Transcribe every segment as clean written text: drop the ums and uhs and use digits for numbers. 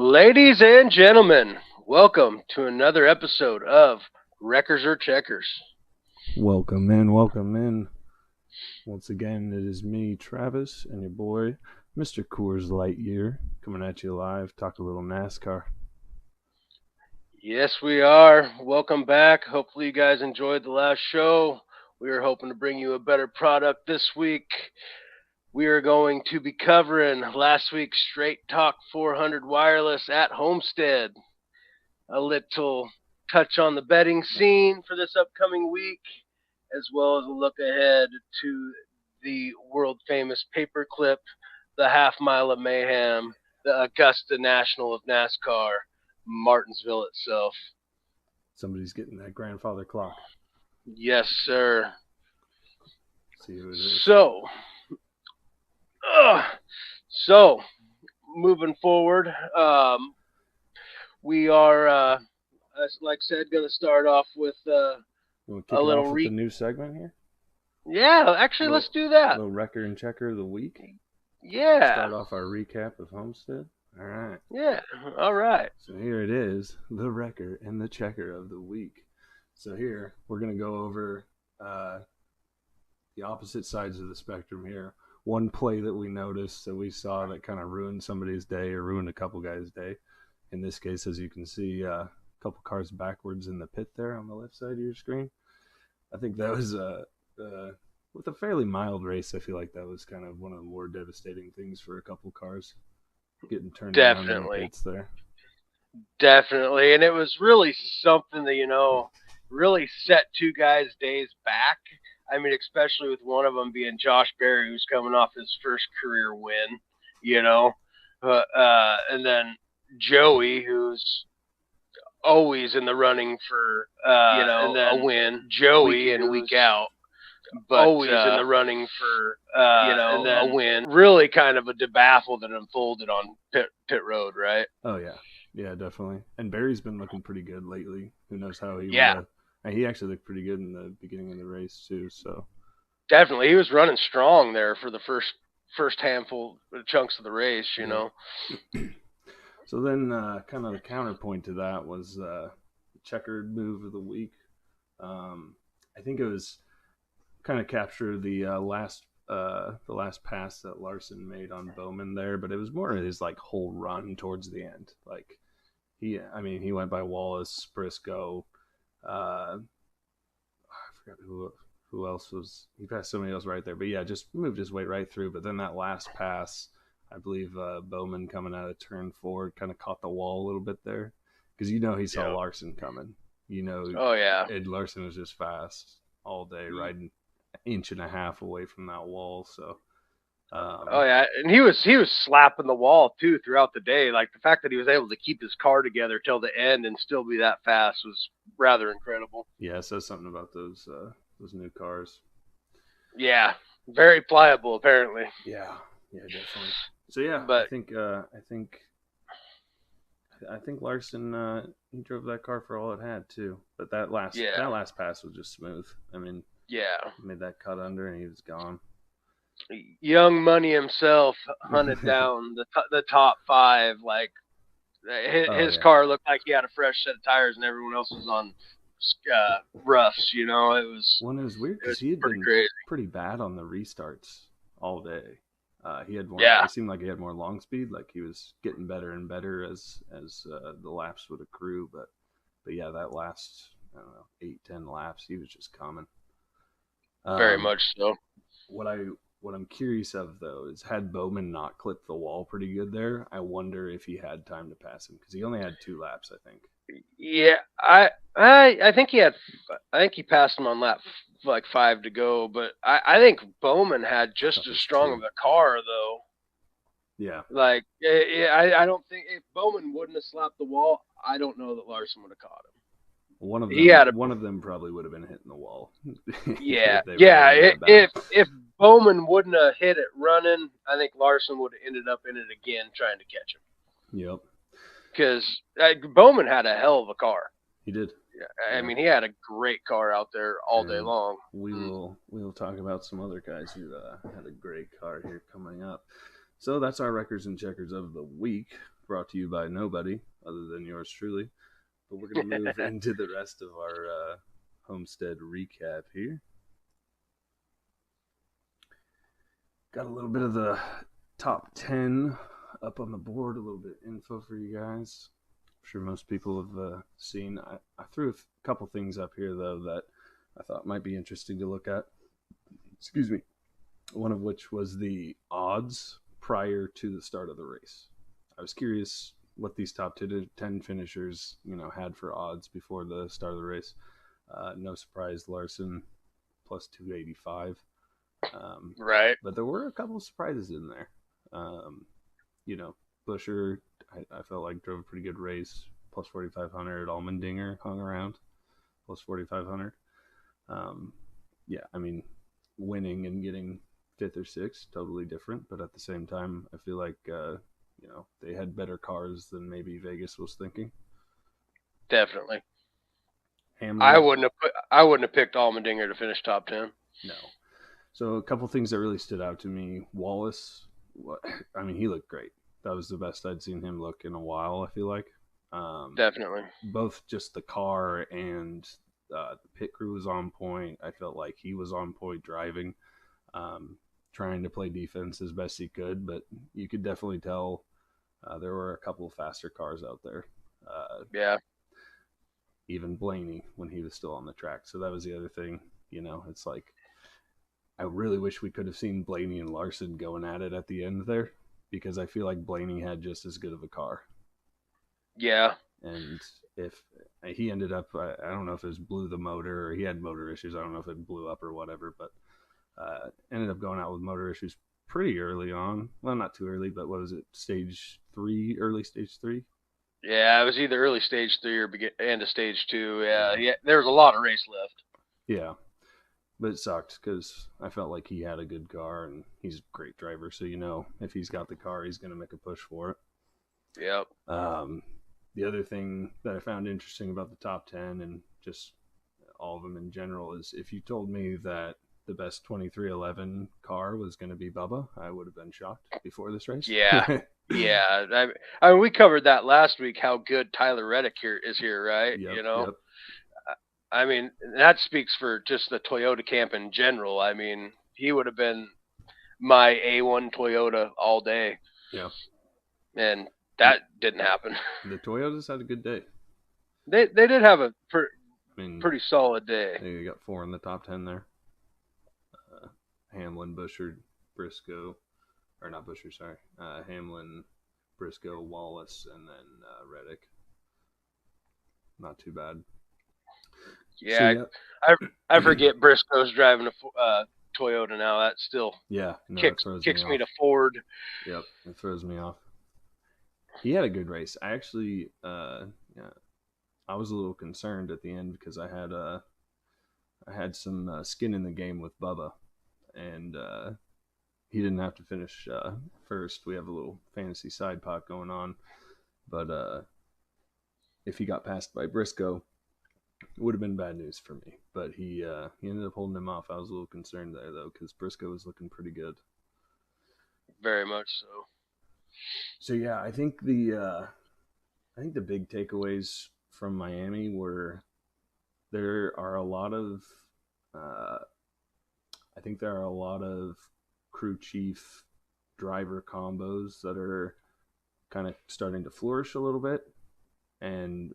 Ladies and gentlemen, welcome to another episode of Wreckers or Checkers. Welcome in, welcome in. Once again, it is me, Travis, and your boy, Mr. Coors Lightyear, coming at you live, talk a little NASCAR. Yes, we are. Welcome back. Hopefully, you guys enjoyed the last show. We are hoping to bring you a better product this week. We are going to be covering last week's Straight Talk 400 Wireless at Homestead. A little touch on the betting scene for this upcoming week, as well as a look ahead to the world famous paperclip, the Half Mile of Mayhem, the Augusta National of NASCAR, Martinsville itself. Somebody's getting that grandfather clock. Yes, sir. See who it is. So, moving forward, we are, as like I said, going to start off with You want to kick a it little off with the new segment here? Yeah, actually, let's do that. A little Wrecker and Checker of the week. Yeah. Start off our recap of Homestead. All right. Yeah, all right. So here it is, the Wrecker and the Checker of the week. So here, we're going to go over the opposite sides of the spectrum here. One play that we noticed that we saw that kind of ruined somebody's day or ruined a couple guys' day. In this case, as you can see, a couple cars backwards in the pit there on the left side of your screen. I think that was with a fairly mild race. I feel like that was kind of one of the more devastating things for a couple cars getting turned around in the pits there. Definitely, and it was really something that really set two guys' days back. I mean, especially with one of them being Josh Berry, who's coming off his first career win, and then Joey, who's always in the running for a win, Joey in week out, but always in the running for a win. Really, kind of a debacle that unfolded on pit road, right? Oh yeah, definitely. And Barry's been looking pretty good lately. Who knows how he? Yeah. He actually looked pretty good in the beginning of the race too. So definitely, he was running strong there for the first handful of chunks of the race. So then, kind of the counterpoint to that was the checkered move of the week. I think it was kind of capture the last pass that Larson made on Bowman there, but it was more of his whole run towards the end. He went by Wallace, Briscoe. I forgot who else was. He passed somebody else right there, but yeah, just moved his way right through. But then that last pass, I believe Bowman coming out of turn 4 kind of caught the wall a little bit there because he saw Larson coming. Oh yeah, Ed Larson was just fast all day, riding an inch and a half away from that wall. So. Oh yeah, and he was slapping the wall too throughout the day. Like the fact that he was able to keep his car together till the end and still be that fast was rather incredible. Yeah, it says something about those new cars. Yeah, very pliable apparently. Yeah, definitely. So yeah, but I think Larson he drove that car for all it had too. But that last pass was just smooth. I mean, he made that cut under and he was gone. Young Money himself hunted down the top 5. Like his car looked like he had a fresh set of tires, and everyone else was on roughs. It was. Well, it was weird because he had been pretty bad on the restarts all day. He had more. It seemed like he had more long speed. Like he was getting better and better as the laps would accrue. But yeah, that last 8-10 laps, he was just coming. Very much so. What I'm curious of, though, is had Bowman not clipped the wall pretty good there, I wonder if he had time to pass him because he only had 2 laps, I think. Yeah, I think he passed him on lap 5 to go, but I think Bowman had just as strong of a car though. Yeah. I don't think if Bowman wouldn't have slapped the wall, I don't know that Larson would have caught him. One of them probably would have been hitting the wall. Yeah, if Bowman wouldn't have hit it running, I think Larson would have ended up in it again trying to catch him. Yep. Because Bowman had a hell of a car. He did. I mean, he had a great car out there all day long. We will talk about some other guys who had a great car here coming up. So that's our records and checkers of the week. brought to you by nobody other than yours truly. But we're going to move into the rest of our Homestead recap here. Got a little bit of the top 10 up on the board, a little bit of info for you guys. I'm sure most people have seen. I threw a couple things up here, though, that I thought might be interesting to look at. Excuse me. One of which was the odds prior to the start of the race. I was curious what these top 10 finishers, had for odds before the start of the race. No surprise, Larson plus 285. Right. But there were a couple of surprises in there. Busher, I felt like drove a pretty good race, plus 4,500. Allmendinger hung around, plus 4,500. Winning and getting fifth or sixth, totally different. But at the same time, I feel like, they had better cars than maybe Vegas was thinking. Definitely. Hamlin, I wouldn't have picked Allmendinger to finish top 10. No. So a couple things that really stood out to me. Wallace, he looked great. That was the best I'd seen him look in a while, I feel like. Definitely. Both just the car and the pit crew was on point. I felt like he was on point driving, trying to play defense as best he could, but you could definitely tell there were a couple of faster cars out there. Yeah. Even Blaney when he was still on the track. So that was the other thing. It's like, I really wish we could have seen Blaney and Larson going at it at the end there, because I feel like Blaney had just as good of a car. Yeah. And if he ended up, I don't know if it was blew the motor or he had motor issues. I don't know if it blew up or whatever, but ended up going out with motor issues pretty early on. Well, not too early, but what was it? Early stage 3? Yeah, it was either early stage 3 or end of stage 2. Yeah. There was a lot of race left. Yeah. But it sucked because I felt like he had a good car and he's a great driver. So, if he's got the car, he's going to make a push for it. Yep. The other thing that I found interesting about the top 10 and just all of them in general is if you told me that the best 2311 car was going to be Bubba, I would have been shocked before this race. Yeah. Yeah. I mean, we covered that last week, how good Tyler Reddick is here, right? Yep. I mean, that speaks for just the Toyota camp in general. I mean, he would have been my A1 Toyota all day. Yeah. And that didn't happen. The Toyotas had a good day. They did have a pretty solid day. They got 4 in the top 10 there. Hamlin, Busher, Briscoe. Or not Busher, sorry. Hamlin, Briscoe, Wallace, and then Reddick. Not too bad. Yeah, so, yeah. I forget Briscoe's driving a Toyota now. That still kicks me to Ford. Yep, it throws me off. He had a good race. I actually, I was a little concerned at the end because I had some skin in the game with Bubba, and he didn't have to finish first. We have a little fantasy side pot going on, but if he got passed by Briscoe, it would have been bad news for me. But he ended up holding him off. I was a little concerned there though, because Briscoe was looking pretty good. Very much so. So yeah, I think the big takeaways from Miami were there are a lot of crew chief driver combos that are kind of starting to flourish a little bit, and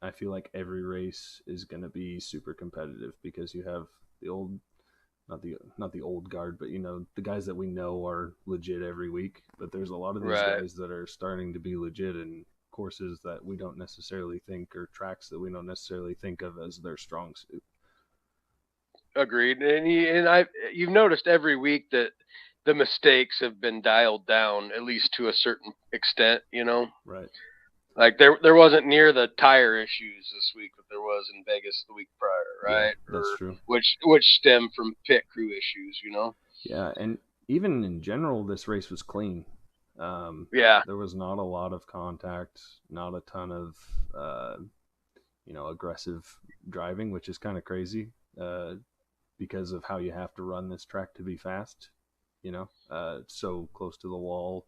I feel like every race is going to be super competitive because you have the old, not the old guard, but the guys that we know are legit every week. But there's a lot of these guys that are starting to be legit in courses that we don't necessarily think, or tracks that we don't necessarily think of as their strong suit. Agreed. And you've noticed every week that the mistakes have been dialed down, at least to a certain extent, Right. Like there wasn't near the tire issues this week that there was in Vegas the week prior, right? Yeah, that's true. Which stem from pit crew issues, Yeah, and even in general, this race was clean. There was not a lot of contact, not a ton of aggressive driving, which is kind of crazy because of how you have to run this track to be fast. So close to the wall,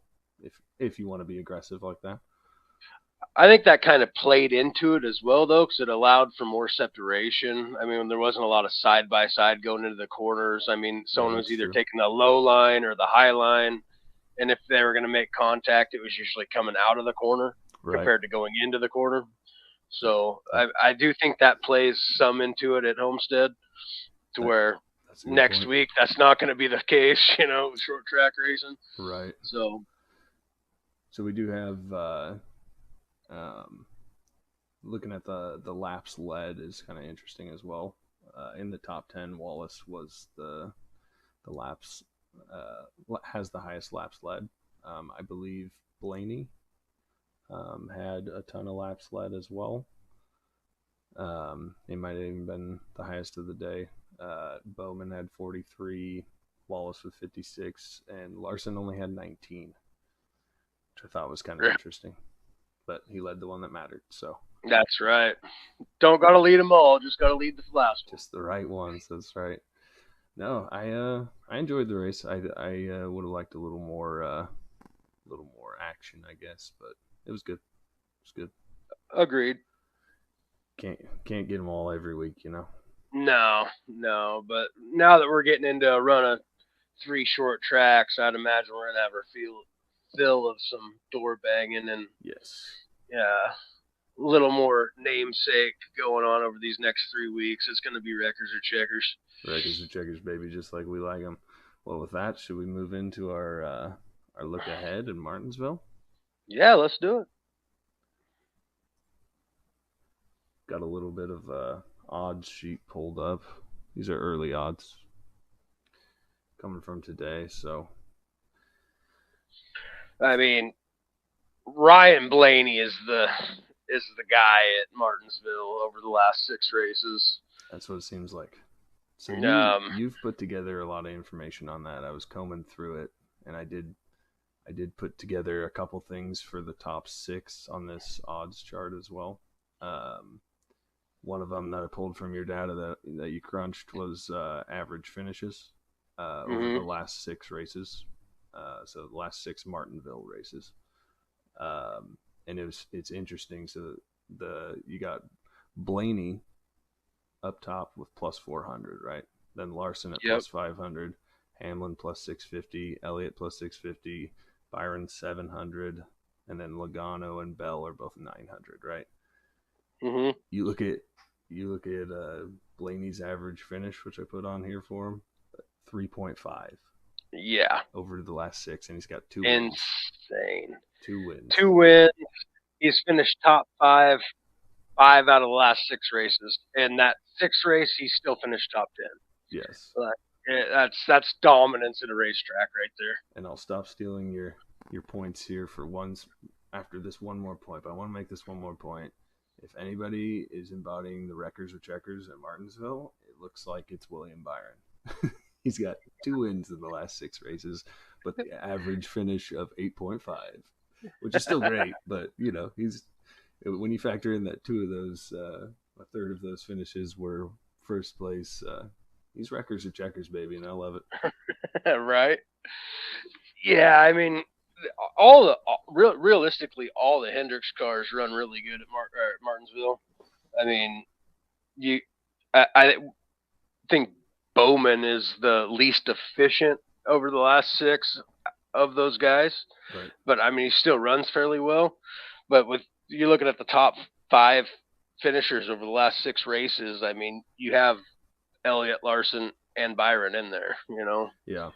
if you want to be aggressive like that. I think that kind of played into it as well, though, because it allowed for more separation. I mean, there wasn't a lot of side by side going into the corners. I mean, Yeah, someone was that's either true. taking the low line or the high line, and if they were going to make contact, it was usually coming out of the corner Right. compared to going into the corner. That, So that, I do think that plays some into it at Homestead, to that where that's a good next point. week that's not going to be the case, short track racing. Right. So So we do have um, looking at the laps led is kind of interesting as well. In the top 10, Wallace was the laps has the highest laps led. I believe Blaney had a ton of laps led as well. He might have even been the highest of the day. Bowman had 43, Wallace with 56, and Larson only had 19, which I thought was kind of interesting. But he led the one that mattered, so that's right. Don't got to lead them all, just got to lead the last one. just the right ones. That's right. No, I enjoyed the race. I would have liked a little more action, I guess, but it was good. It was good. Agreed. Can't get them all every week, you know. No, no, but now that we're getting into a run of three short tracks, I'd imagine we're gonna have our fill of some door banging and Yes. yeah, a little more namesake going on over these next 3 weeks. It's gonna be wreckers or checkers. Records or checkers, baby, just like we like them. Well, with that, should we move into our look ahead in Martinsville? Yeah, let's do it. Got a little bit of odds sheet pulled up. These are early odds coming from today, so I mean, Ryan Blaney is the guy at Martinsville over the last 6 races. that's what it seems like. So Um, you've put together a lot of information on that. I was combing through it, and I did put together a couple things for the top 6 on this odds chart as well. Um, One of them that I pulled from your data that you crunched was average finishes over the mm-hmm. last 6 races. So the last 6 Martinsville races, and it's interesting. So you got Blaney up top with plus 400, right? Then Larson at Yep. plus 500, Hamlin plus 650, Elliott plus 650, Byron 700, and then Logano and Bell are both 900, right? Mm-hmm. You look at Blaney's average finish, which I put on here for him, 3.5 Yeah. over the last 6, and he's got 2 wins. Insane. 2 wins. 2 wins. He's finished top five out of the last 6 races. And that sixth race, he still finished top 10. Yes. But that's dominance at a racetrack right there. And I'll stop stealing your points here for once after this one more point. But I want to make this one more point. If anybody is embodying the wreckers or checkers at Martinsville, it looks like it's William Byron. He's got 2 wins in the last 6 races, but the average finish of 8.5, which is still great. But he's when you factor in that two of those, a third of those finishes were first place. He's wreckers or checkers, baby, and I love it. Right? Yeah, I mean, all the realistically, all the Hendricks cars run really good at Martinsville. I mean, you, I think Bowman is the least efficient over the last 6 of those guys, Right. but I mean, he still runs fairly well. But with you're looking at the top 5 finishers over the last 6 races, I mean, you have Elliott, Larson, and Byron in there. Yeah.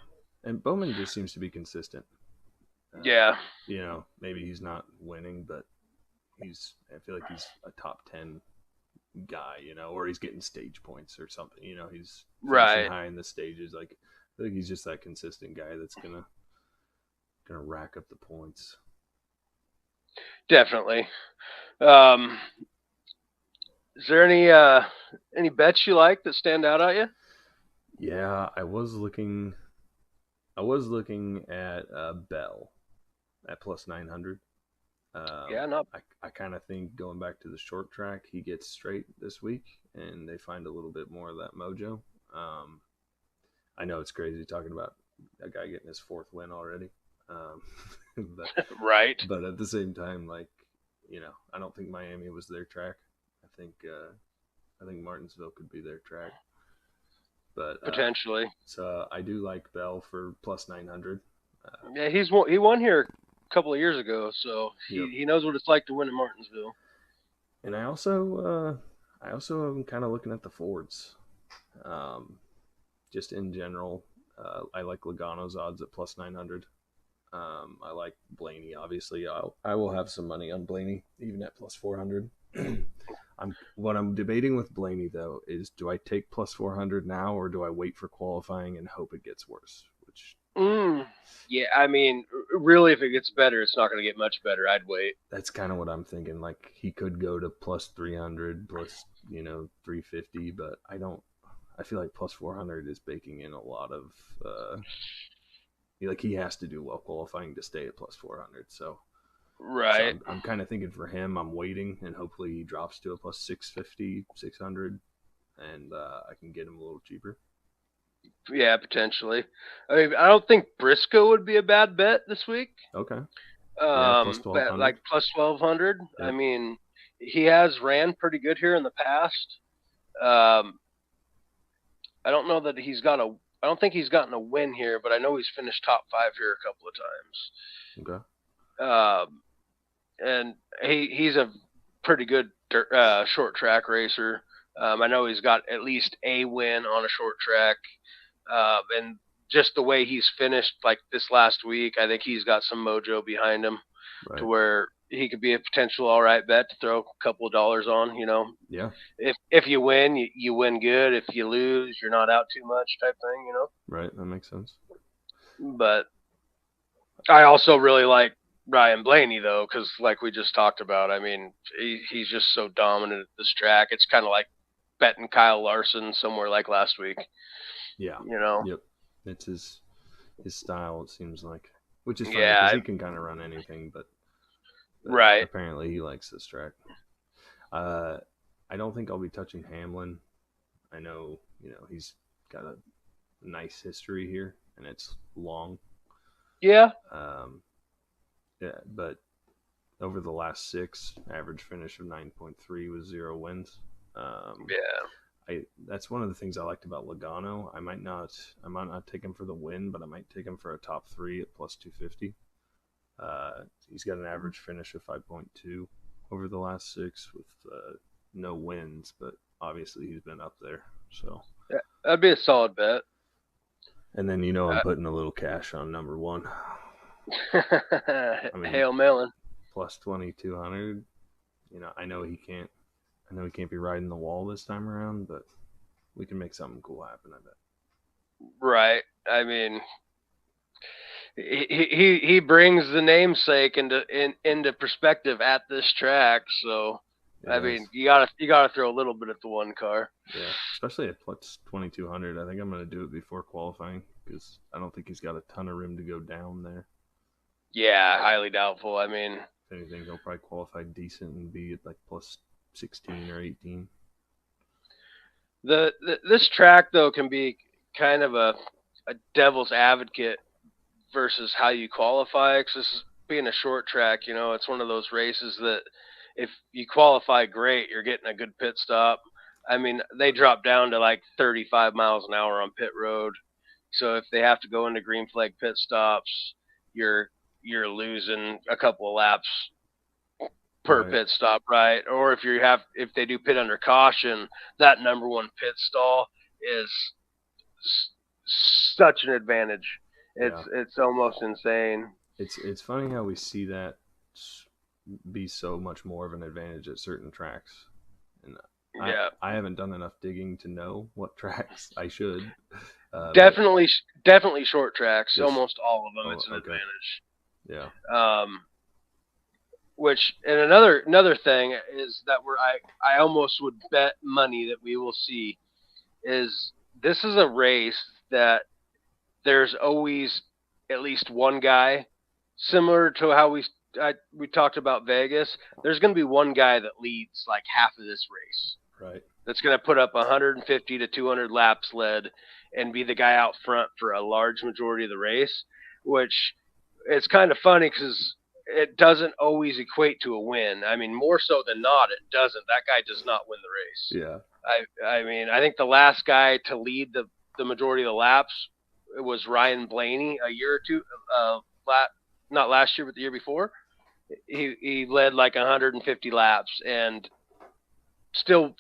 And Bowman just seems to be consistent. Yeah. Maybe he's not winning, but I feel like he's a top 10 guy, or he's getting stage points or something. He's finishing Right. high in the stages. Like, I think he's just that consistent guy that's gonna rack up the points. Definitely. Is there any bets you like that stand out at you? Yeah, I was looking at Bell at plus 900. Yeah, not I kind of think going back to the short track, he gets straight this week, and they find a little bit more of that mojo. I know it's crazy talking about a guy getting his 4th win already, but right. but at the same time, like I don't think Miami was their track. I think Martinsville could be their track. But Potentially. so I do like Bell for plus 900. Yeah, he won here a couple of years ago, so Yep. he knows what it's like to win in Martinsville. And I also am kind of looking at the Fords. Um, just in general, I like Logano's odds at plus 900. I like Blaney. Obviously, I will have some money on Blaney even at plus 400. What I'm debating with Blaney though is, do I take plus 400 now, or do I wait for qualifying and hope it gets worse? Which Yeah, I mean, really, if it gets better, it's not going to get much better. I'd wait. that's kind of what I'm thinking. Like he could go to plus 300, plus 350, but I don't. I feel like plus 400 is baking in a lot of like he has to do well qualifying to stay at plus 400. So Right. I'm kind of thinking for him, I'm waiting and hopefully he drops to a plus 650, 600, and I can get him a little cheaper. Yeah, potentially. I mean, I don't think Briscoe would be a bad bet this week. Okay. Yeah, plus But 1200. like plus 1200. I Yep. mean, he has ran pretty good here in the past. Um, I don't know that he's got a. I don't think he's gotten a win here, but I know he's finished top five here a couple of Okay. times. And he's a pretty good short track racer. I know he's got at least a win on a short track, and just the way he's finished like this last week, I think he's got some mojo behind him to Right. where he could be a potential all right bet to throw a couple of dollars on. Yeah. If you win, you win good. If you lose, you're not out too much type thing. Right. That makes sense. But I also really like Ryan Blaney though, because like we just talked about, I mean, he's just so dominant at this track. It's kind of like betting Kyle Larson somewhere like last week. Yeah. You know? Yep. It's his style. It seems like, which is funny because Yeah. he can kind of run anything, but Right. apparently he likes this track. I don't think I'll be touching Hamlin. I know he's got a nice history here, and it's long. Yeah. Um, yeah, but over the last 6, average finish of 9.3 with 0 wins. Yeah. That's one of the things I liked about Logano. I might not take him for the win, but I might take him for a top 3 at plus 250. He's got an average finish of 5.2 over the last 6 with no wins, but obviously he's been up there. So Yeah. That'd be a solid bet. and then I'm putting a little cash on number 1. Hail Melon. Plus 2,200. I know he can't be riding the wall this time around, but we can make something cool happen. I bet. Right. I mean, he brings the namesake into perspective at this track. So I mean, you gotta throw a little bit at the one car. Yeah, especially at plus 2,200. I think I'm gonna do it before qualifying because I don't think he's got a ton of room to go down there. Yeah, highly doubtful. I mean, if anything, he'll probably qualify decent and be at like plus 16 or 18. This track though can be kind of a devil's advocate versus how you qualify. Because this is being a short track, it's one of those races that if you qualify great, you're getting a good pit stop. I mean, they drop down to like 35 miles an hour on pit road. So if they have to go into green flag pit stops, you're losing a couple of laps per pit stop, right? Or if they do pit under caution, that number 1 pit stall is such an advantage. It's almost insane. It's funny how we see that be so much more of an advantage at certain tracks. And I haven't done enough digging to know what tracks I should. Definitely short tracks. Almost all of them, it's an advantage. Yeah. Which and another thing is that I almost would bet money that we will see is this is a race that there's always at least one guy, similar to how we talked about Vegas. There's going to be one guy that leads like half of this race. Right. That's going to put up 150 to 200 laps led and be the guy out front for a large majority of the race, which it's kind of funny because it doesn't always equate to a win. I mean, more so than not, it doesn't. That guy does not win the race. Yeah. I mean, I think the last guy to lead the majority of the laps was Ryan Blaney a year or two, not last year, but the year before. He led like 150 laps and still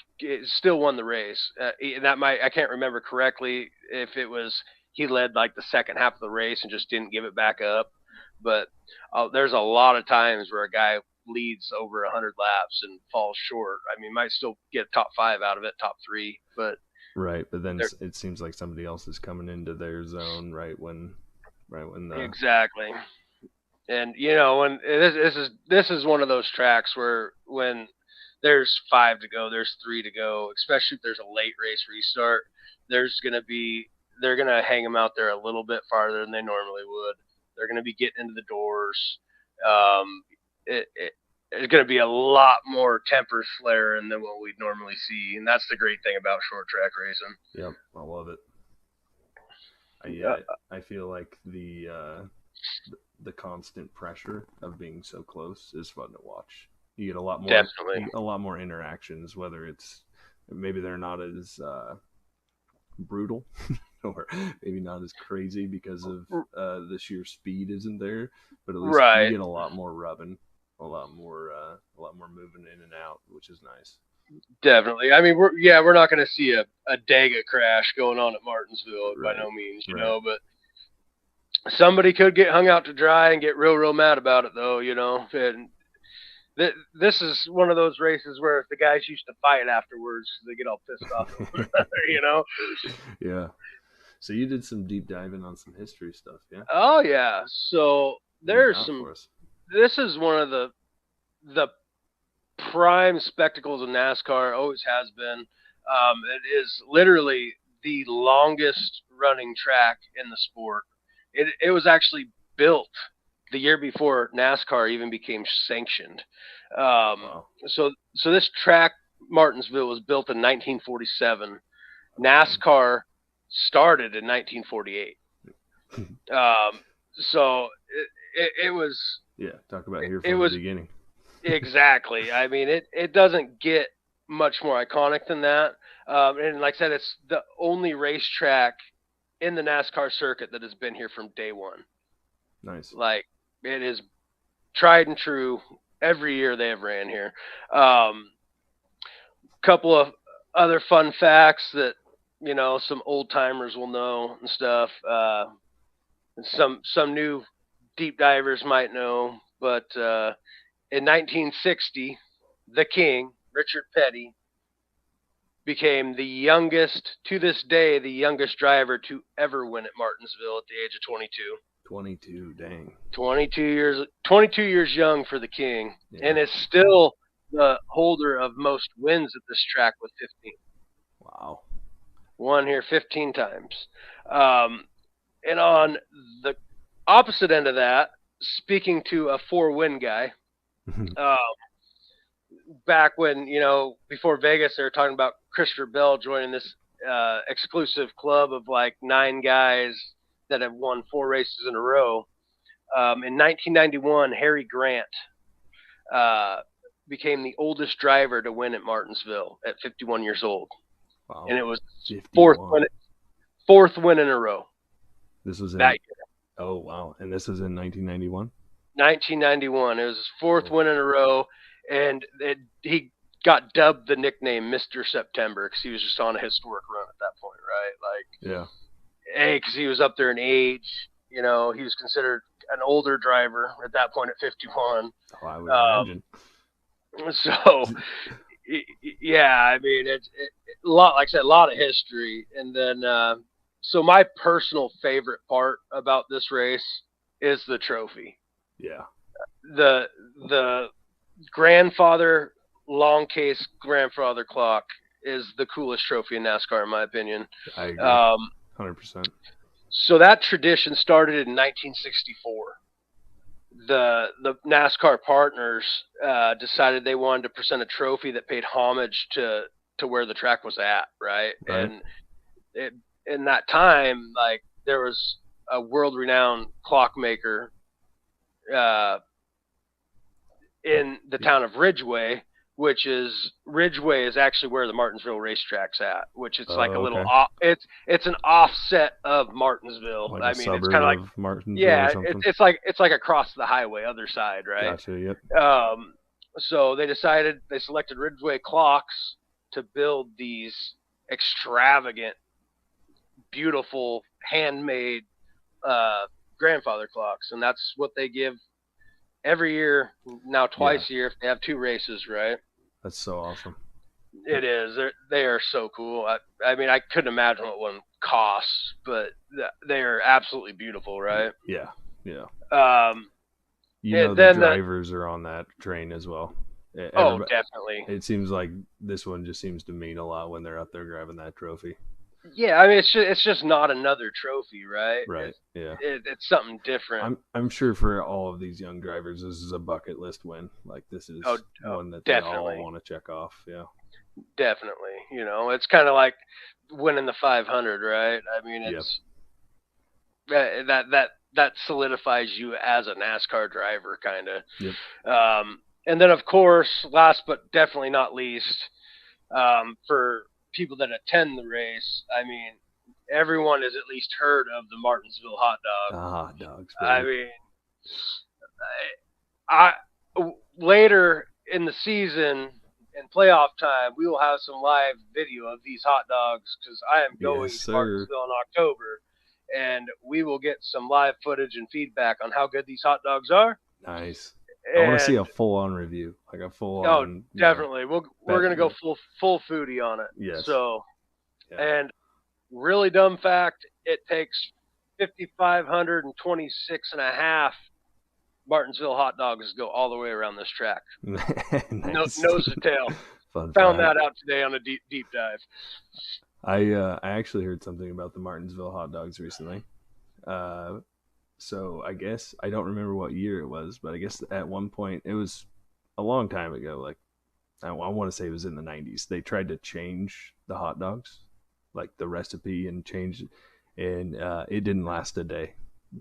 won the race. That might, I can't remember correctly if it was he led like the second half of the race and just didn't give it back up. But there's a lot of times where a guy leads over 100 laps and falls short. I mean, might still get top 5 out of it, top 3, but right. But then it seems like somebody else is coming into their zone right when the exactly. And when this is one of those tracks where when there's 5 to go, there's 3 to go, especially if there's a late race restart, they're gonna hang them out there a little bit farther than they normally would. They're gonna be getting into the doors. It's gonna be a lot more temper flaring than what we'd normally see, and that's the great thing about short track racing. Yep, I love it. I feel like the constant pressure of being so close is fun to watch. You get a lot more, definitely, a lot more interactions. Whether it's maybe they're not as brutal or maybe not as crazy because of the sheer speed isn't there, but at least you get a lot more rubbing, a lot more moving in and out, which is nice. Definitely. I mean, we're not going to see a Dega crash going on at Martinsville by no means, you know, but somebody could get hung out to dry and get real mad about it, though, and this is one of those races where the guys used to fight afterwards, they get all pissed off, Yeah. So you did some deep diving on some history stuff, yeah? Oh yeah. So there's some. This is one of the prime spectacles of NASCAR. Always has been. It is literally the longest running track in the sport. It was actually built the year before NASCAR even became sanctioned. Wow. So this track, Martinsville, was built in 1947. NASCAR started in 1948. So it was. Yeah, talk about here from the beginning. Exactly. I mean, it doesn't get much more iconic than that. And like I said, it's the only racetrack in the NASCAR circuit that has been here from day one. Nice. Like, it is tried and true every year they have ran here. Couple of other fun facts that some old timers will know and stuff. Some new deep divers might know, but in 1960, the King, Richard Petty, became the youngest, to this day, the youngest driver to ever win at Martinsville at the age of 22. 22, dang. 22 years young for the King, and is still the holder of most wins at this track with 15. Wow. Won here 15 times. And on the opposite end of that, speaking to a 4-win guy, back when, before Vegas, they were talking about Christopher Bell joining this exclusive club of like 9 guys that have won 4 races in a row. In 1991, Harry Grant became the oldest driver to win at Martinsville at 51 years old. Wow. And it was fourth win in a row. This was that year. Oh, wow. And this was in 1991? 1991. It was his 4th win in a row, and he got dubbed the nickname Mr. September because he was just on a historic run at that point, right? Like, because he was up there in age. He was considered an older driver at that point at 51. Oh, I would imagine. So, yeah, I mean, it's a lot. Like I said, a lot of history, and then so my personal favorite part about this race is the trophy. Yeah. The grandfather long case grandfather clock is the coolest trophy in NASCAR, in my opinion. I agree. 100%. So that tradition started in 1964. The NASCAR partners decided they wanted to present a trophy that paid homage to where the track was at, right? And in that time, like, there was a world-renowned clockmaker in the town of Ridgeway, which is Ridgeway is actually where the Martinsville racetrack's at, which it's like a Oh, little okay. off. It's an offset of Martinsville. Like a I mean, it's kind suburb of like of Martinsville or yeah, something. it's like across the highway, other side, right? Gotcha. Yep. So they selected Ridgeway clocks to build these extravagant, beautiful, handmade grandfather clocks, and that's what they give every year now, Yeah. twice a year if they have two races, right? That's so awesome. It is. They are so cool. I mean, I couldn't imagine what one costs, but they are absolutely beautiful, right? Yeah. Yeah. Um, You know and the then drivers are on that train as well. oh, Everybody, definitely. it seems like this one just seems to mean a lot when they're up there grabbing that trophy. Yeah, I mean, it's just not another trophy, right? Right. Yeah. It's something different. I'm sure for all of these young drivers, this is a bucket list win. Like this Oh, is oh one that they all definitely, want to check off. Yeah. definitely. You know, it's kind of like winning the 500, right? I mean, Yep. it's that solidifies you as a NASCAR driver, kind of. Yep. And then, of course, last but definitely not least, for people that attend the race, I mean, everyone has at least heard of the Martinsville hot dog. Ah, dogs, I baby. mean, I later in the season in playoff time, we will have some live video of these hot dogs because I am Yes, going to sir. Martinsville in October, and we will get some live footage and feedback on how good these hot dogs are. Nice. I want to see a And full on review, like a full oh, on, definitely, we're bet. gonna go full foodie on it. Yes. So, Yeah. and really dumb fact, it takes 5,526 and a half Martinsville hot dogs to go all the way around this track. Nice. Nose to tail. Fun Found fact. that out today on a deep dive. I actually heard something about the Martinsville hot dogs recently. Uh, so I guess I don't remember what year it was, but I guess at one point it was a long time ago. Like I want to say it was in the '90s. They tried to change the hot dogs, like the recipe, and change it, and it didn't last a day.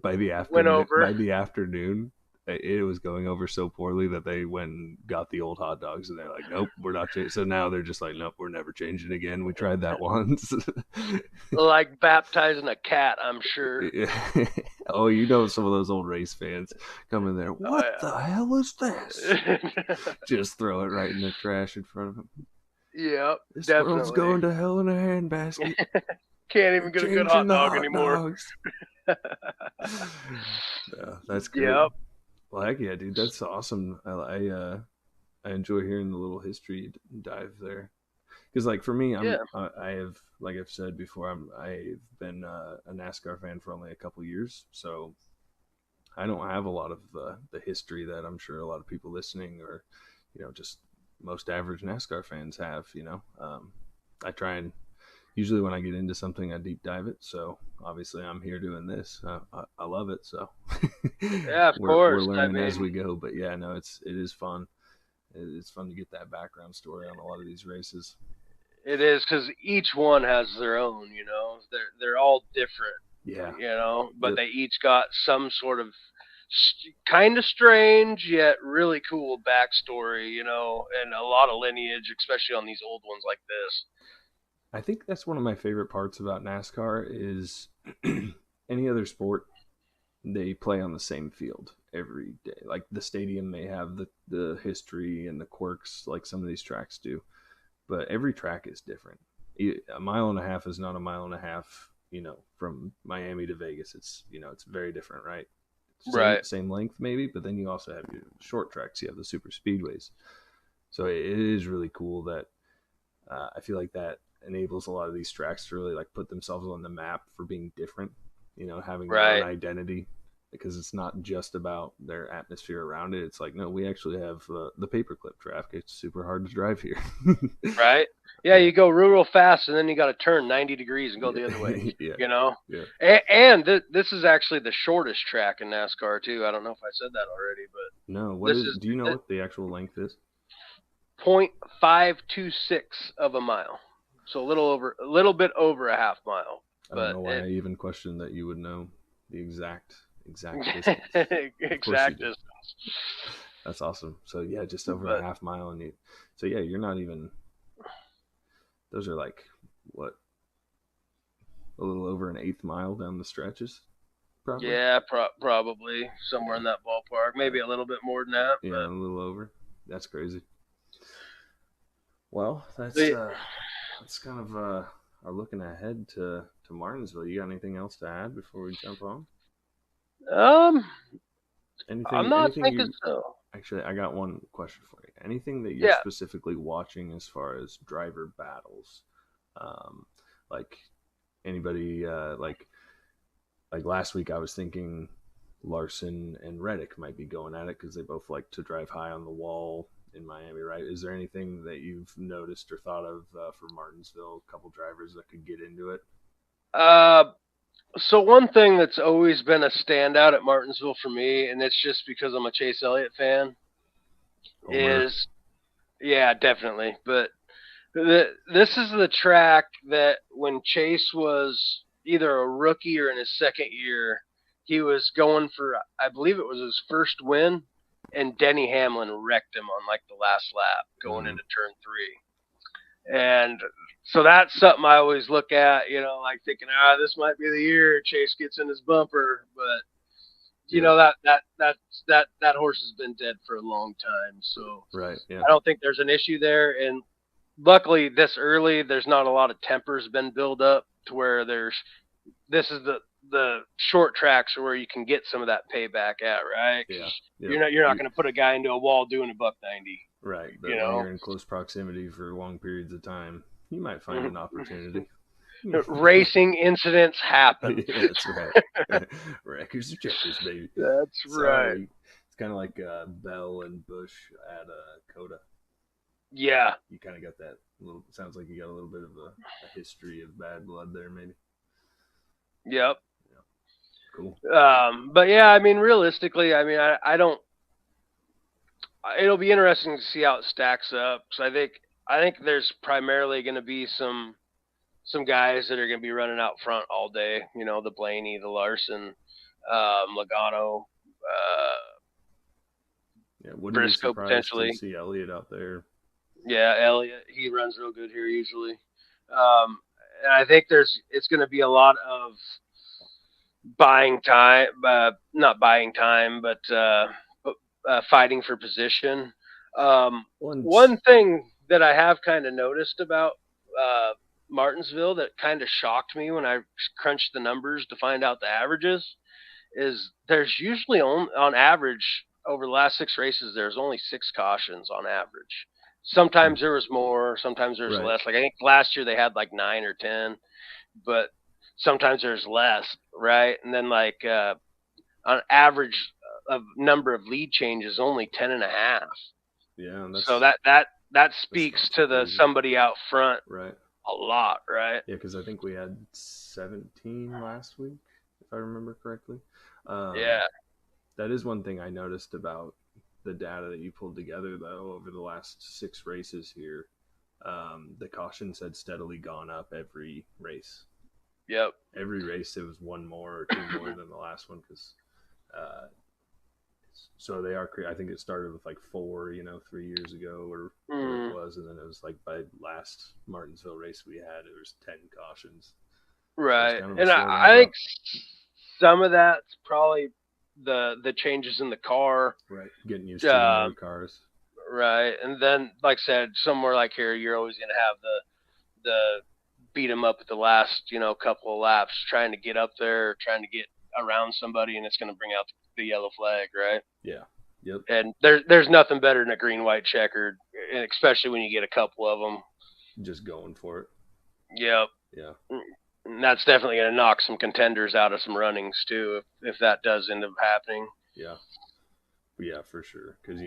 Went over. By the afternoon, it was going over so poorly that they went and got the old hot dogs, and they're like, "Nope, we're not changing." So now they're just like, "Nope, we're never changing again. We tried that once." Like baptizing a cat, I'm sure. Oh, you know some of those old race fans come in there. Oh, What the hell is this? yeah. Just throw it right in the trash in front of them. Yep, This world's definitely. going to hell in a handbasket. Can't even We're get a good changing hot the dog hot anymore. dogs. Yeah, that's great. Yep. Well, heck yeah, dude, that's awesome. I enjoy hearing the little history dive there. Because like for me, Yeah. I have, like I've said before, I've been a NASCAR fan for only a couple years, so I don't have a lot of the history that I'm sure a lot of people listening, or just most average NASCAR fans have. I try and usually when I get into something, I deep dive it. So obviously, I'm here doing this. I love it. So Yeah, of we're course. I learning as mean, we go. But yeah, no, it is fun. It's fun to get that background story on a lot of these races. it is because each one has their own. They're all different. Yeah. But Yep. they each got some sort of kind of strange yet really cool backstory. And a lot of lineage, especially on these old ones like this. I think that's one of my favorite parts about NASCAR is any other sport they play on the same field every day. Like the stadium may have the history and the quirks like some of these tracks do, but every track is different. A mile and a half is not a mile and a half, from Miami to Vegas. It's very different, right? Right. Same length maybe, but then you also have your short tracks. You have the super speedways. So it is really cool that I feel like that enables a lot of these tracks to really like put themselves on the map for being different, having their own Right. identity, because it's not just about their atmosphere around it. It's like, no, we actually have the paperclip track. It's super hard to drive here. Right. Yeah, you go real fast, and then you got to turn 90 degrees and go the other way. Yeah, You know. yeah. And this is actually the shortest track in NASCAR too. I don't know if I said that already, but No, what this is? is Do you know what the actual length is? 0.526 of a mile, so a little bit over a half mile. I don't But know why I even questioned that you would know the exact distance. Of course you exact do. distance. That's awesome. So yeah, just over a But half mile, and so yeah, you're not even. Those are like what, a little over an eighth mile down the stretches, probably. yeah, probably somewhere Yeah, in that ballpark, yeah, maybe a little bit more than that. yeah, a little over. That's crazy. Well, But that's kind of our looking ahead to Martinsville. You got anything else to add before we jump on? um, I'm not Anything thinking you so. actually? I got one question for you. Anything that you're Yeah. specifically watching as far as driver battles, um, like anybody like last week I was thinking Larson and Reddick might be going at it because they both like to drive high on the wall in Miami, right? Is there anything that you've noticed or thought of for Martinsville? A couple drivers that could get into it. Uh, so one thing that's always been a standout at Martinsville for me, and it's just because I'm a Chase Elliott fan, Homer. is yeah, definitely. But this is the track that when Chase was either a rookie or in his second year, he was going for, I believe it was his first win, and Denny Hamlin wrecked him on like the last lap going Mm, into turn three. And so that's something I always look at, like thinking, this might be the year Chase gets in his bumper, but yeah. that horse has been dead for a long time, so Right. Yeah. I don't think there's an issue there. And luckily, this early, there's not a lot of tempers been built up to where this is the short tracks where you can get some of that payback at, right? Yeah. Because Yep. you're not going to put a guy into a wall doing a buck 90, Right. you But when know. you're in close proximity for long periods of time, you might find an opportunity. Racing incidents happen. Yeah, that's right. Wreckers or checkers, baby. That's right. Sorry. It's kind of like Bell and Bush at Coda. Yeah. You kind of got that little. Sounds like you got a little bit of a history of bad blood there, maybe. Yep. Yeah, cool. But yeah, I mean, realistically, I mean, I don't. It'll be interesting to see how it stacks up. So I think there's primarily going to be some guys that are going to be running out front all day. The Blaney, the Larson, Logano, Yeah, wouldn't be Briscoe surprised to potentially. see Elliott out there. Yeah, Elliott, he runs real good here usually. Um, and I think it's going to be a lot of buying time, not buying time, but fighting for position. Um, Once, one thing that I have kind of noticed about uh, Martinsville that kind of shocked me when I crunched the numbers to find out the averages is there's usually on average over the last six races there's only six cautions on average. Sometimes there was more, sometimes there's right? less. Like I think last year they had like 9 or 10, but sometimes there's less, right? And then like on average of number of lead changes only 10 and a half. Yeah, So that that's speaks not too to the crazy, somebody out front right? a lot, right? Yeah, because I think we had 17 last week, if I remember correctly. Um, Yeah. that is one thing I noticed about the data that you pulled together, though, over the last six races here. The cautions had steadily gone up every race. Yep. Every race, it was one more or two more than the last one because. Uh, so they are. I think it started with like four, 3 years ago, or where it Mm, was, and then it was like by last Martinsville race we had, it was 10 cautions. So it's right. kind of a And slow I ramp think up. some of that's probably the changes in the car. Right. Getting used to the newer Um, cars. right. And then, like I said, somewhere like here, you're always going to have the beat them up at the last, couple of laps, trying to get up there, trying to get around somebody, and it's going to bring out the yellow flag, right? Yeah. Yep. And there's nothing better than a green white checkered, and especially when you get a couple of them. Just going for it. Yep. Yeah. And that's definitely going to knock some contenders out of some runnings too, if that does end up happening. Yeah. Yeah, for sure. Because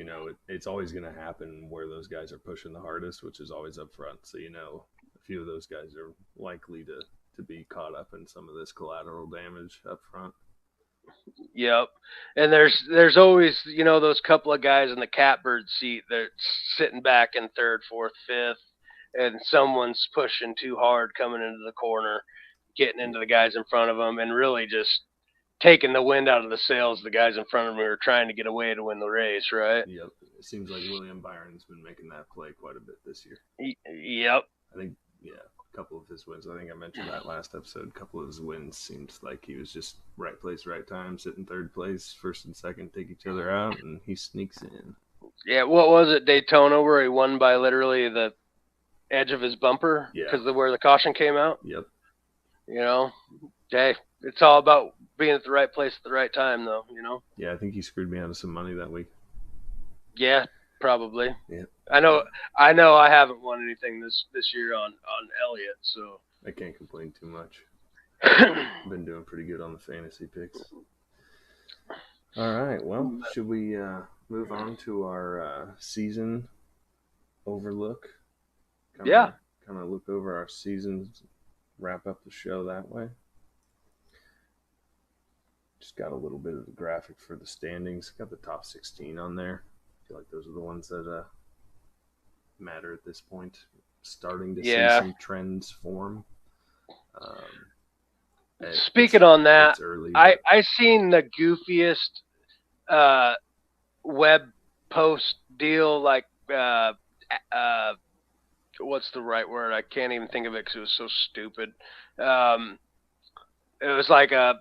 it's always going to happen where those guys are pushing the hardest, which is always up front. So a few of those guys are likely to be caught up in some of this collateral damage up front. Yep. And there's always, those couple of guys in the catbird seat that's sitting back in third, fourth, fifth, and someone's pushing too hard coming into the corner, getting into the guys in front of them, and really just taking the wind out of the sails. The guys in front of me were trying to get away to win the race, right? Yep. It seems like William Byron's been making that play quite a bit this year. Yep. I think, yeah, a couple of his wins. I think I mentioned that last episode. A couple of his wins seemed like he was just right place, right time, sitting third place, first and second take each other out, and he sneaks in. Yeah, what was it, Daytona, where he won by literally the edge of his bumper because of where the caution came out? Yep. You know, hey, it's all about being at the right place at the right time, though. You know. Yeah, I think he screwed me out of some money that week. Yeah, probably. Yeah. I know. I haven't won anything this year on Elliott, so I can't complain too much. I've been doing pretty good on the fantasy picks. All right. Well, should we move on to our season overlook? Kind of look over our seasons, wrap up the show that way. Just got a little bit of the graphic for the standings. Got the top 16 on there. I feel like those are the ones that matter at this point. Starting to see some trends form. Speaking on that, early, I seen the goofiest web post deal, like what's the right word? I can't even think of it because it was so stupid. It was like a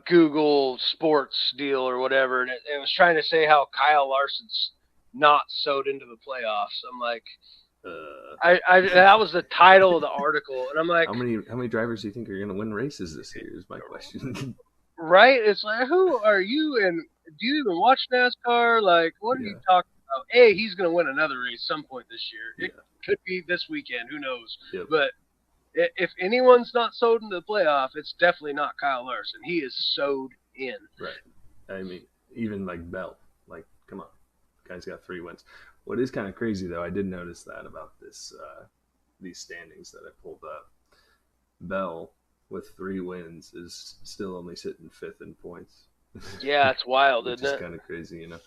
Google Sports deal or whatever, and it was trying to say how Kyle Larson's not sewed into the playoffs. I'm like, that was the title of the article, and I'm like, how many drivers do you think are going to win races this year? Is my question. Right? It's like, who are you, and do you even watch NASCAR? Like, what are you talking about? A, he's going to win another race some point this year. It could be this weekend. Who knows? Yep. But if anyone's not sewed into the playoff, it's definitely not Kyle Larson. He is sewed in. Right. I mean, even like Bell. Like, come on. The guy's got 3 wins. What is kind of crazy, though, I did notice that about these standings that I pulled up. Bell, with 3 wins, is still only sitting 5th in points. Yeah, it's wild, isn't it? It's kind of crazy, you know.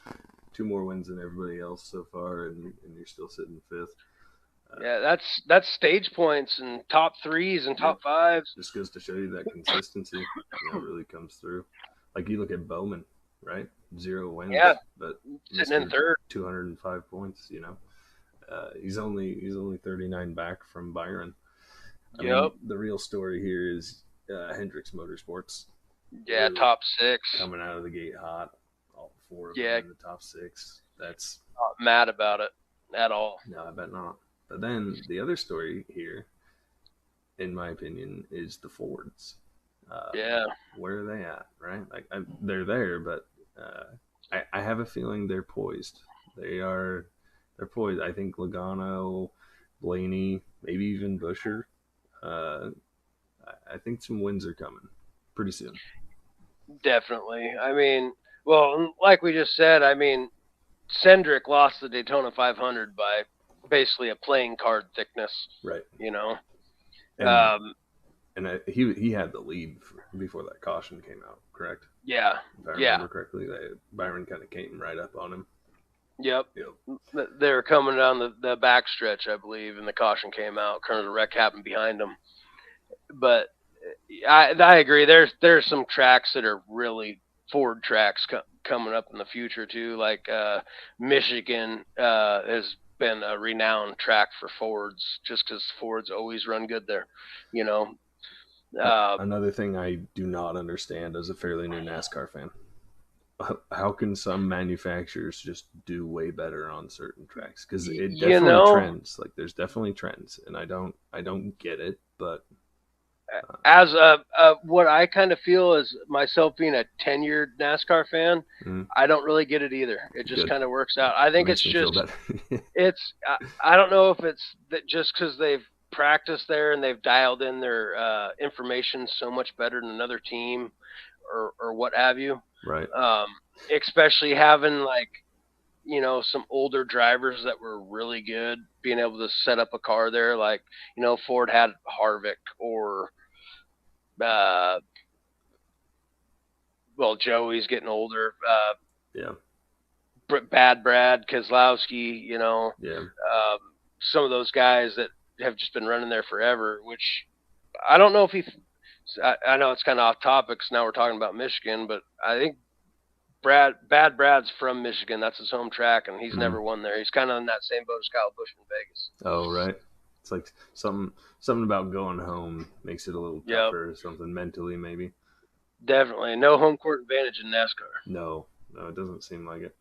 2 more wins than everybody else so far, and you're still sitting 5th. Yeah, that's stage points and top 3s and top 5s. Just goes to show you that consistency really comes through. Like you look at Bowman, right? 0 wins, but sitting in 3rd, 205 points. You know, he's only 39 back from Byron. I mean, the real story here is Hendricks Motorsports. Yeah, top 6, coming out of the gate hot. All 4 of them in the top 6. That's not mad about it at all. No, I bet not. But then the other story here, in my opinion, is the Fords. Where are they at, right? Like they're there, but I have a feeling they're poised. They're poised. I think Logano, Blaney, maybe even Buescher. I think some wins are coming pretty soon. Definitely. I mean, well, like we just said, I mean, Cindric lost the Daytona 500 by basically a playing card thickness, right? You know, and he had the lead before that caution came out, correct? Yeah, if I remember correctly, Byron kind of came right up on him. Yep. They were coming down the back stretch, I believe, and the caution came out. Kind of the wreck happened behind them, but I agree. There's some tracks that are really Ford tracks coming up in the future too, like Michigan has been a renowned track for Fords just because Fords always run good there, you know. Another thing I do not understand as a fairly new NASCAR fan, how can some manufacturers just do way better on certain tracks? Because it definitely trends. Like there's definitely trends, and I don't get it, but as what I kind of feel is myself being a tenured NASCAR fan, I don't really get it either. It just kind of works out. I think it's just I don't know if it's that just because they've practiced there and they've dialed in their information so much better than another team or what have you. Right. Especially having like, you know, some older drivers that were really good, being able to set up a car there. Like, you know, Ford had Harvick or, well, Joey's getting older. Bad Brad Keselowski, you know. Some of those guys that have just been running there forever, which I don't know if he I know it's kind of off topic 'cause now we're talking about Michigan, but I think Brad's from Michigan. That's his home track, and he's Mm. never won there. He's kind of in that same boat as Kyle Busch in Vegas. Oh, right. It's like something about going home makes it a little Yep, tougher, or something mentally maybe. definitely no home court advantage in NASCAR. No, no, it doesn't seem like it.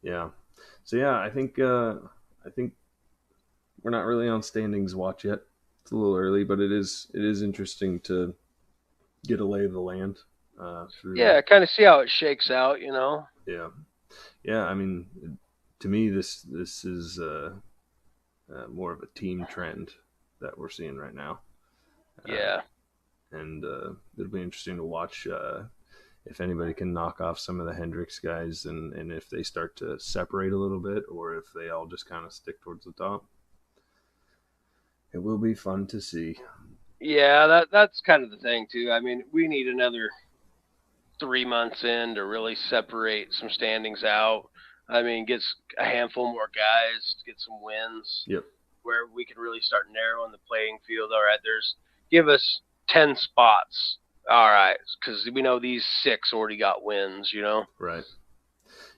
Yeah. So yeah, I think we're not really on standings watch yet. It's a little early, but it is interesting to get a lay of the land through. Yeah, kind of see how it shakes out, you know. Yeah, yeah. I mean, to me, this is more of a team trend that we're seeing right now, uh, Yeah, and it'll be interesting to watch if anybody can knock off some of the Hendricks guys, and if they start to separate a little bit, or if they all just kind of stick towards the top. It will be fun to see. yeah, that's kind of the thing too. I mean, we need another 3 months in to really separate some standings out. I mean, get a handful more guys, get some wins, Yep. where we can really start narrowing the playing field. All right, give us 10 spots. All right, because we know these 6 already got wins. You know. Right.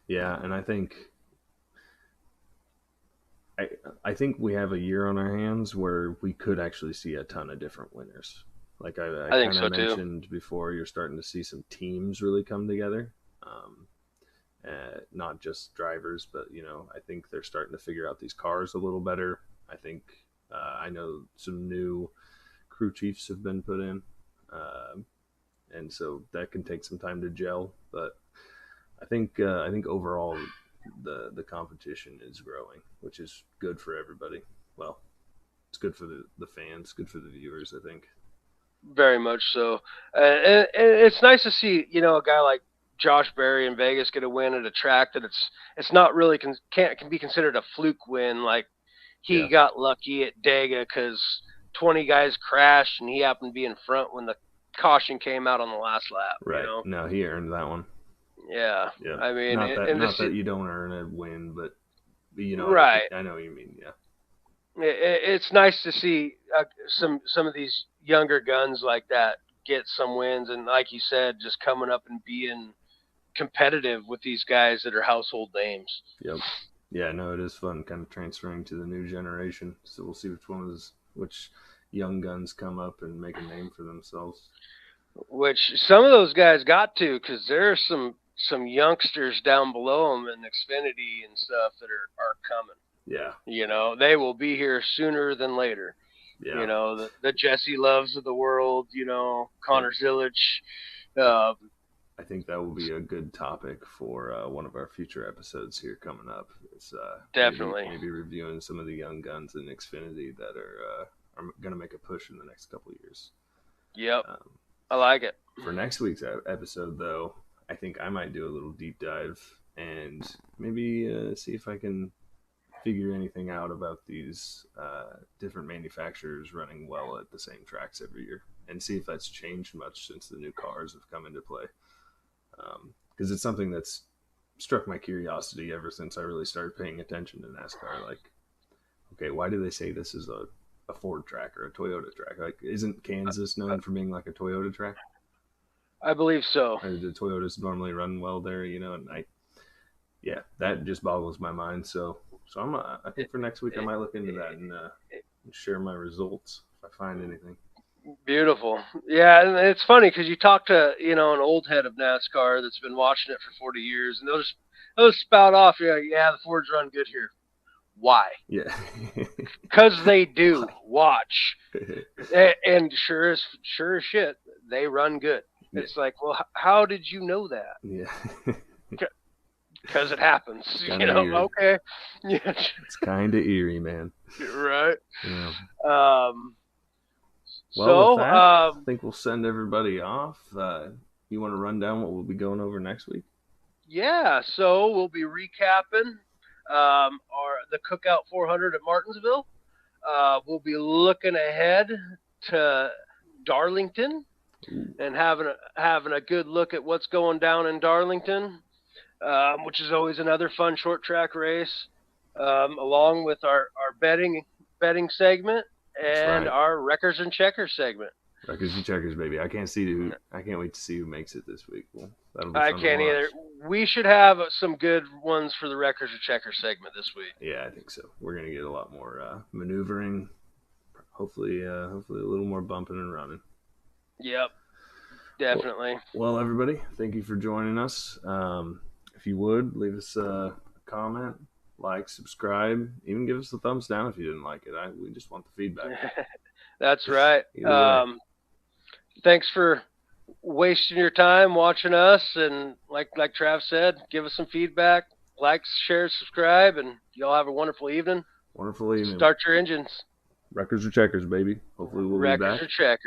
Yeah, and I I think we have a year on our hands where we could actually see a ton of different winners. Like I I think kind so of too. mentioned before, you're starting to see some teams really come together. Not just drivers, but I think they're starting to figure out these cars a little better. I think I know some new crew chiefs have been put in, uh, and so that can take some time to gel. But I think overall the competition is growing, which is good for everybody. Well, it's good for the fans, good for the viewers, I think. Very much so. And it's nice to see, a guy like Josh Berry in Vegas get a win at a track that it's not really can be considered a fluke win. Like he Yeah, got lucky at Dega because 20 guys crashed and he happened to be in front when the caution came out on the last lap. You right. know. No, he earned that one. Yeah. Yeah, I mean, not and not this that you don't earn a win, but right. I know what you mean. Yeah, It's nice to see some of these younger guns like that get some wins, and like you said, just coming up and being competitive with these guys that are household names. yep, yeah. No, it is fun, kind of transferring to the new generation. So we'll see which young guns come up and make a name for themselves. Which some of those guys got to, because there's some youngsters down below them in Xfinity and stuff that are coming. Yeah, They will be here sooner than later. yeah, The Jesse Loves of the world. yep. Connor Zillich. Uh, I think that will be a good topic for one of our future episodes here coming up. It's Definitely. maybe reviewing some of the young guns in Xfinity that are going to make a push in the next couple of years. Yep. Um, I like it. for next week's episode, though, I think I might do a little deep dive and maybe see if I can figure anything out about these different manufacturers running well at the same tracks every year, and see if that's changed much since the new cars have come into play. Because it's something that's struck my curiosity ever since I really started paying attention to NASCAR. Like, okay, why do they say this is a Ford track or a Toyota track? Like, isn't Kansas known for being like a Toyota track? I believe so. Or do Toyotas normally run well there? And yeah, that just boggles my mind. So I think for next week I might look into that and share my results if I find anything. Beautiful. Yeah, and it's funny because you talk to an old head of NASCAR that's been watching it for 40 years, and they'll spout off. You're like, yeah, the Fords run good here. Why? Yeah. Because they do. Watch. And sure as shit, they run good. Yeah. It's like, well, how did you know that? Yeah. Because it happens. Eerie. Okay. Yeah. It's kind of eerie, man. Right. Yeah. Um. Well, with that, I So, think we'll send everybody off. You want to run down what we'll be going over next week? yeah. So we'll be recapping the Cookout 400 at Martinsville. We'll be looking ahead to Darlington and having a good look at what's going down in Darlington, which is always another fun short track race, along with our betting segment That's and right. our records and checkers segment. Records and checkers, baby. I can't wait to see who makes it this week. Well, that'll be I fun to can't watch. either. We should have some good ones for the Records or Checkers segment this week. Yeah, I think so. We're gonna get a lot more maneuvering. Hopefully a little more bumping and running. Yep, definitely. Well, everybody, thank you for joining us. If you would, leave us a comment, like, subscribe, even give us a thumbs down if you didn't like it. We just want the feedback. That's right. Thanks for wasting your time watching us, and like Trav said, give us some feedback, like, share, subscribe, and y'all have a wonderful evening. Wonderful evening. Start your engines. Records or checkers, baby. Hopefully we'll be back. Records or checkers.